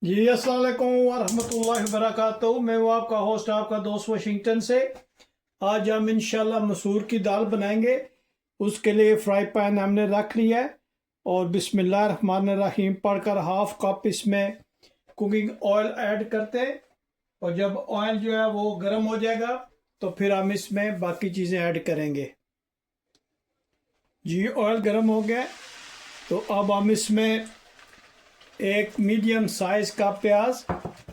जी अस्सलाम वालेकुम वरहमतुल्लाहि वबरकातुहू। मैं हूँ आपका होस्ट, आपका दोस्त वाशिंगटन से। आज हम इंशाल्लाह मसूर की दाल बनाएंगे। उसके लिए फ्राई पैन हमने रख लिया है और बिस्मिल्लाहिर्रहमानिर्रहीम पढ़कर हाफ कप इसमें कुकिंग ऑयल ऐड करते हैं। और जब ऑयल जो है वो गर्म हो जाएगा तो फिर हम इसमें बाकी चीज़ें ऐड करेंगे। जी ऑयल गर्म हो गया है, तो अब हम इसमें एक मीडियम साइज का प्याज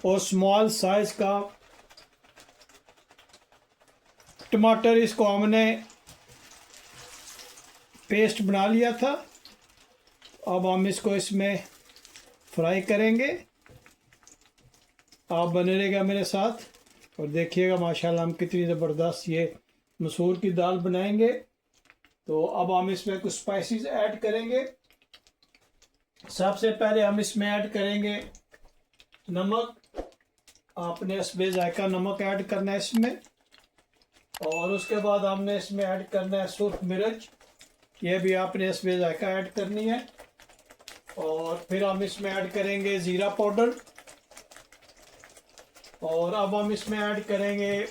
और स्मॉल साइज का टमाटर, इसको हमने पेस्ट बना लिया था। अब हम इसको इसमें फ्राई करेंगे। आप बने रहिएगा मेरे साथ और देखिएगा माशाल्लाह हम कितनी ज़बरदस्त ये मसूर की दाल बनाएंगे। तो अब हम इसमें कुछ स्पाइसेस ऐड करेंगे। सबसे पहले हम इसमें ऐड करेंगे नमक। आपने हस्बे जायका नमक ऐड करना है इसमें। और उसके बाद हमने इसमें ऐड करना है सुर्ख मिर्च, ये भी आपने हस्बे जायका ऐड करनी है। और फिर हम इसमें ऐड करेंगे ज़ीरा पाउडर। और अब हम इसमें ऐड करेंगे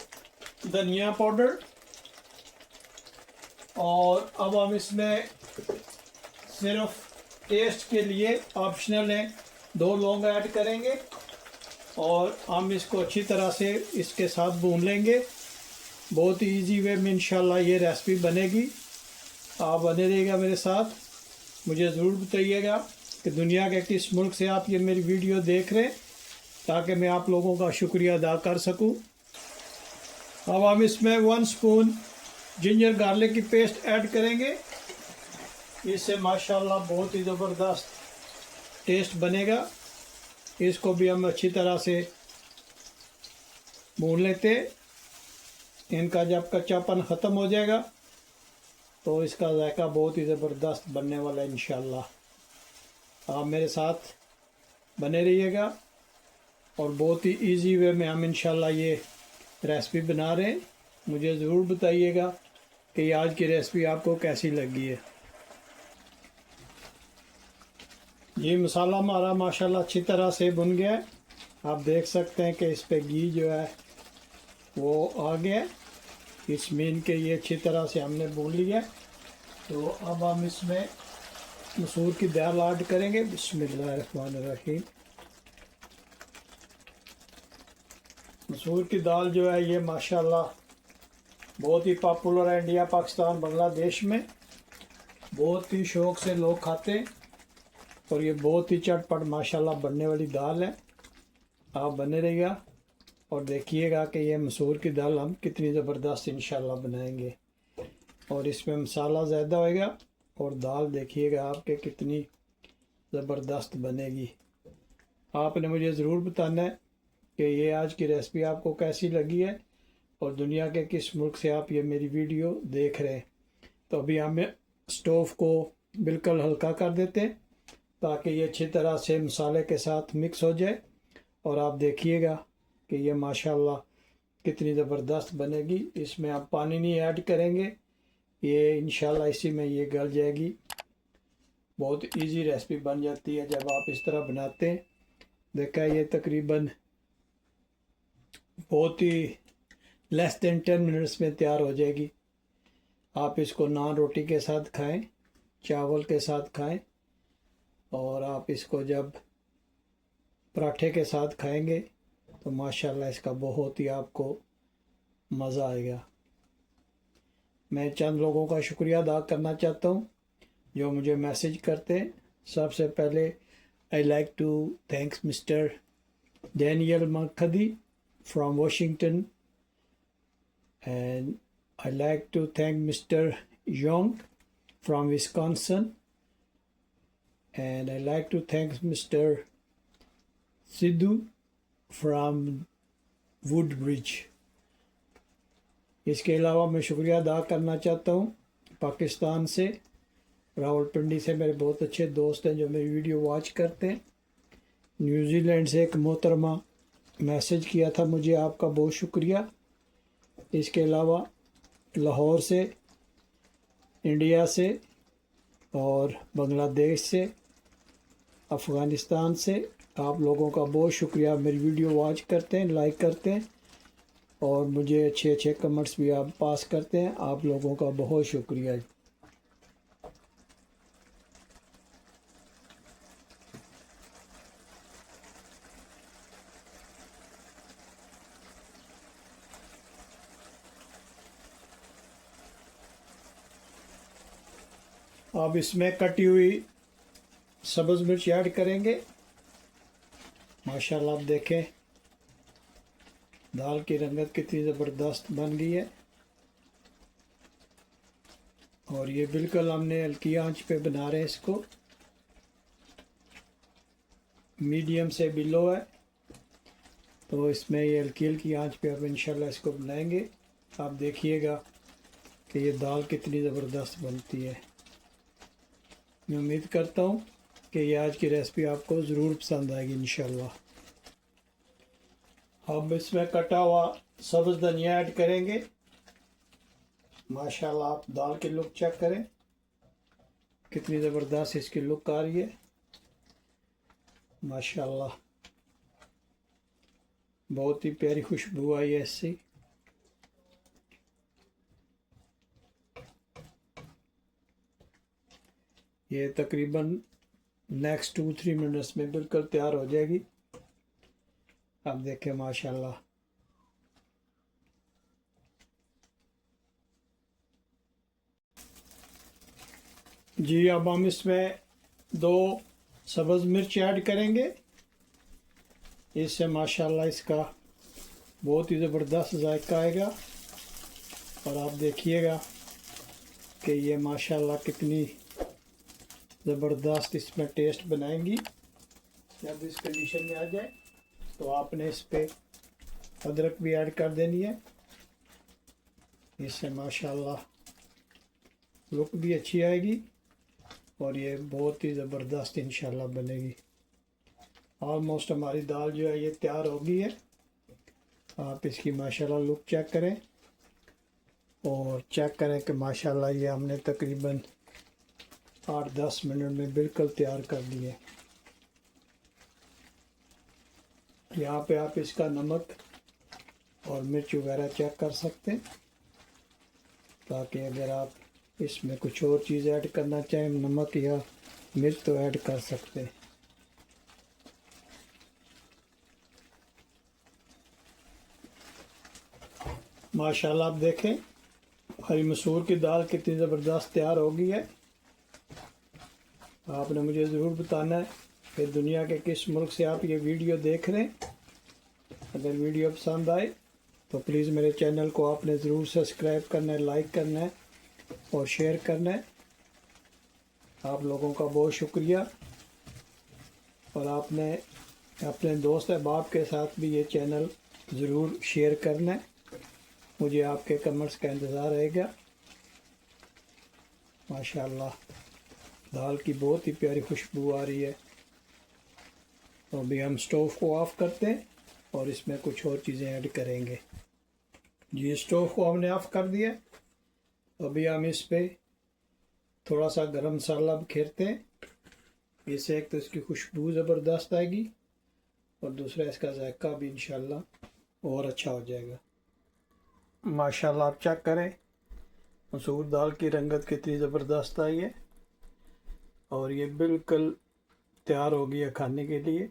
धनिया पाउडर। और अब हम इसमें सिर्फ टेस्ट के लिए ऑप्शनल है 2 लौंग ऐड करेंगे। और हम इसको अच्छी तरह से इसके साथ भून लेंगे। बहुत ही ईजी वे में इंशाल्लाह ये रेसिपी बनेगी। आप बने रहिएगा मेरे साथ। मुझे ज़रूर बताइएगा कि दुनिया के किस मुल्क से आप ये मेरी वीडियो देख रहे हैं, ताकि मैं आप लोगों का शुक्रिया अदा कर सकूं। अब हम इसमें 1 स्पून जिंजर गार्लिक की पेस्ट ऐड करेंगे। इससे माशाल्लाह बहुत ही ज़बरदस्त टेस्ट बनेगा। इसको भी हम अच्छी तरह से भून लेते। इनका जब कच्चापन ख़त्म हो जाएगा तो इसका जायका बहुत ही ज़बरदस्त बनने वाला है इंशाल्लाह। आप मेरे साथ बने रहिएगा और बहुत ही इजी वे में हम इंशाल्लाह ये रेसिपी बना रहे हैं। मुझे ज़रूर बताइएगा कि आज की रेसिपी आपको कैसी लगी है। ये मसाला हमारा माशाल्लाह अच्छी तरह से भुन गया है। आप देख सकते हैं कि इस पे घी जो है वो आ गया है। इस मीन के ये अच्छी तरह से हमने भून लिया है। तो अब हम इसमें मसूर की दाल ऐड करेंगे। बिस्मिल्लाहिर्रहमानिर्रहीम। मसूर की दाल जो है ये माशाल्लाह बहुत ही पॉपुलर है इंडिया, पाकिस्तान, बांग्लादेश में। बहुत ही शौक़ से लोग खाते हैं और ये बहुत ही चटपट माशाल्लाह बनने वाली दाल है। आप बने रहिएगा और देखिएगा कि ये मसूर की दाल हम कितनी ज़बरदस्त इंशाल्लाह बनाएंगे। और इसमें मसाला ज़्यादा होएगा और दाल देखिएगा आपके कितनी ज़बरदस्त बनेगी। आपने मुझे ज़रूर बताना है कि ये आज की रेसिपी आपको कैसी लगी है और दुनिया के किस मुल्क से आप ये मेरी वीडियो देख रहे हैं। तो अभी हम स्टोव को बिल्कुल हल्का कर देते हैं ताकि ये अच्छी तरह से मसाले के साथ मिक्स हो जाए। और आप देखिएगा कि ये माशाल्लाह कितनी ज़बरदस्त बनेगी। इसमें आप पानी नहीं ऐड करेंगे, ये इंशाल्लाह इसी में ये गल जाएगी। बहुत इजी रेसिपी बन जाती है जब आप इस तरह बनाते हैं। देखा ये तकरीबन बहुत ही लेस देन 10 मिनट्स में तैयार हो जाएगी। आप इसको नान रोटी के साथ खाएं, चावल के साथ खाएं और आप इसको जब पराठे के साथ खाएंगे तो माशाल्लाह इसका बहुत ही आपको मज़ा आएगा। मैं चंद लोगों का शुक्रिया अदा करना चाहता हूँ जो मुझे मैसेज करते हैं। सबसे पहले I like to thanks mister Daniel Makhdi from Washington, and I like to thank Mr. Young from Wisconsin, and I like to thank Mr. Sidhu from Woodbridge. इसके अलावा मैं शुक्रिया अदा करना चाहता हूँ पाकिस्तान से, रावलपिंडी से मेरे बहुत अच्छे दोस्त हैं जो मेरी वीडियो वॉच करते हैं। न्यूजीलैंड से एक मोहतरमा मैसेज किया था मुझे, आपका बहुत शुक्रिया। इसके अलावा लाहौर से, इंडिया से और बांग्लादेश से, अफ़गानिस्तान से आप लोगों का बहुत शुक्रिया, मेरी वीडियो वॉच करते हैं, लाइक करते हैं और मुझे अच्छे अच्छे कमेंट्स भी आप पास करते हैं। आप लोगों का बहुत शुक्रिया। अब इसमें कटी हुई सब्ज़ मिर्च ऐड करेंगे। माशाल्लाह आप देखें दाल की रंगत कितनी ज़बरदस्त बन गई है। और ये बिल्कुल हमने हल्की आंच पे बना रहे हैं इसको, मीडियम से भी लो है, तो इसमें ये हल्की हल्की आंच पे अब इंशाल्लाह इसको बनाएंगे। आप देखिएगा कि ये दाल कितनी ज़बरदस्त बनती है। मैं उम्मीद करता हूँ कि ये आज की रेसिपी आपको ज़रूर पसंद आएगी इंशाल्लाह। अब इसमें कटा हुआ सब्ज़ धनिया ऐड करेंगे। माशाल्लाह आप दाल की लुक चेक करें, कितनी ज़बरदस्त इसकी लुक आ रही है। माशाल्लाह बहुत ही प्यारी खुशबू आई है इससे। ये तकरीबन नेक्स्ट 2-3 मिनट्स में बिल्कुल तैयार हो जाएगी। आप देखें माशाल्लाह। जी अब हम इसमें 2 सब्ज़ मिर्च ऐड करेंगे। इससे माशाल्लाह इसका बहुत ही ज़बरदस्त जायका आएगा। और आप देखिएगा कि ये माशाल्लाह कितनी ज़बरदस्त इसमें टेस्ट बनाएंगी। जब इस कंडीशन में आ जाए तो आपने इस पे अदरक भी ऐड कर देनी है। इससे माशाल्लाह लुक भी अच्छी आएगी और ये बहुत ही ज़बरदस्त इंशाल्लाह बनेगी। ऑलमोस्ट हमारी दाल जो है ये तैयार हो गई है। आप इसकी माशाल्लाह लुक चेक करें और चेक करें कि माशाल्लाह ये हमने तकरीबन 8-10 मिनट में बिल्कुल तैयार कर दी है। यहाँ पे आप इसका नमक और मिर्च वगैरह चेक कर सकते हैं, ताकि अगर आप इसमें कुछ और चीज़ ऐड करना चाहें, नमक या मिर्च, तो ऐड कर सकते हैं। माशाल्लाह आप देखें हरी मसूर की दाल कितनी ज़बरदस्त तैयार हो गई है। आपने मुझे ज़रूर बताना है कि दुनिया के किस मुल्क से आप ये वीडियो देख रहे हैं। अगर वीडियो पसंद आए तो प्लीज़ मेरे चैनल को आपने ज़रूर सब्सक्राइब करना है, लाइक करना है और शेयर करना है। आप लोगों का बहुत शुक्रिया। और आपने अपने दोस्त अहबाब के साथ भी ये चैनल ज़रूर शेयर करना है। मुझे आपके कमेंट्स का इंतज़ार रहेगा। माशाल्लाह दाल की बहुत ही प्यारी खुशबू आ रही है। तो अभी हम स्टोव को ऑफ़ करते हैं और इसमें कुछ और चीज़ें ऐड करेंगे। जी स्टोव को हमने ऑफ़ कर दिया। अभी हम इस पे थोड़ा सा गरम मसाला बिखेरते हैं। इससे एक तो इसकी खुशबू ज़बरदस्त आएगी और दूसरा इसका जायका भी इंशाल्लाह और अच्छा हो जाएगा। माशाल्लाह आप चेक करें मसूर दाल की रंगत कितनी ज़बरदस्त आई है और ये बिल्कुल तैयार हो गई है खाने के लिए।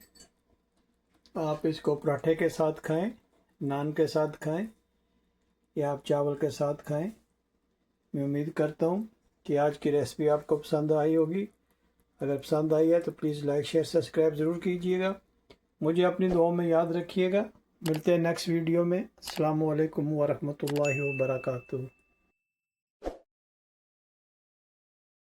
आप इसको पराठे के साथ खाएं, नान के साथ खाएं या आप चावल के साथ खाएं। मैं उम्मीद करता हूं कि आज की रेसिपी आपको पसंद आई होगी। अगर पसंद आई है तो प्लीज़ लाइक शेयर सब्सक्राइब ज़रूर कीजिएगा। मुझे अपनी दुआओं में याद रखिएगा। मिलते हैं नेक्स्ट वीडियो में। अस्सलामु अलैकुम व रहमतुल्लाहि व बरकातुहू।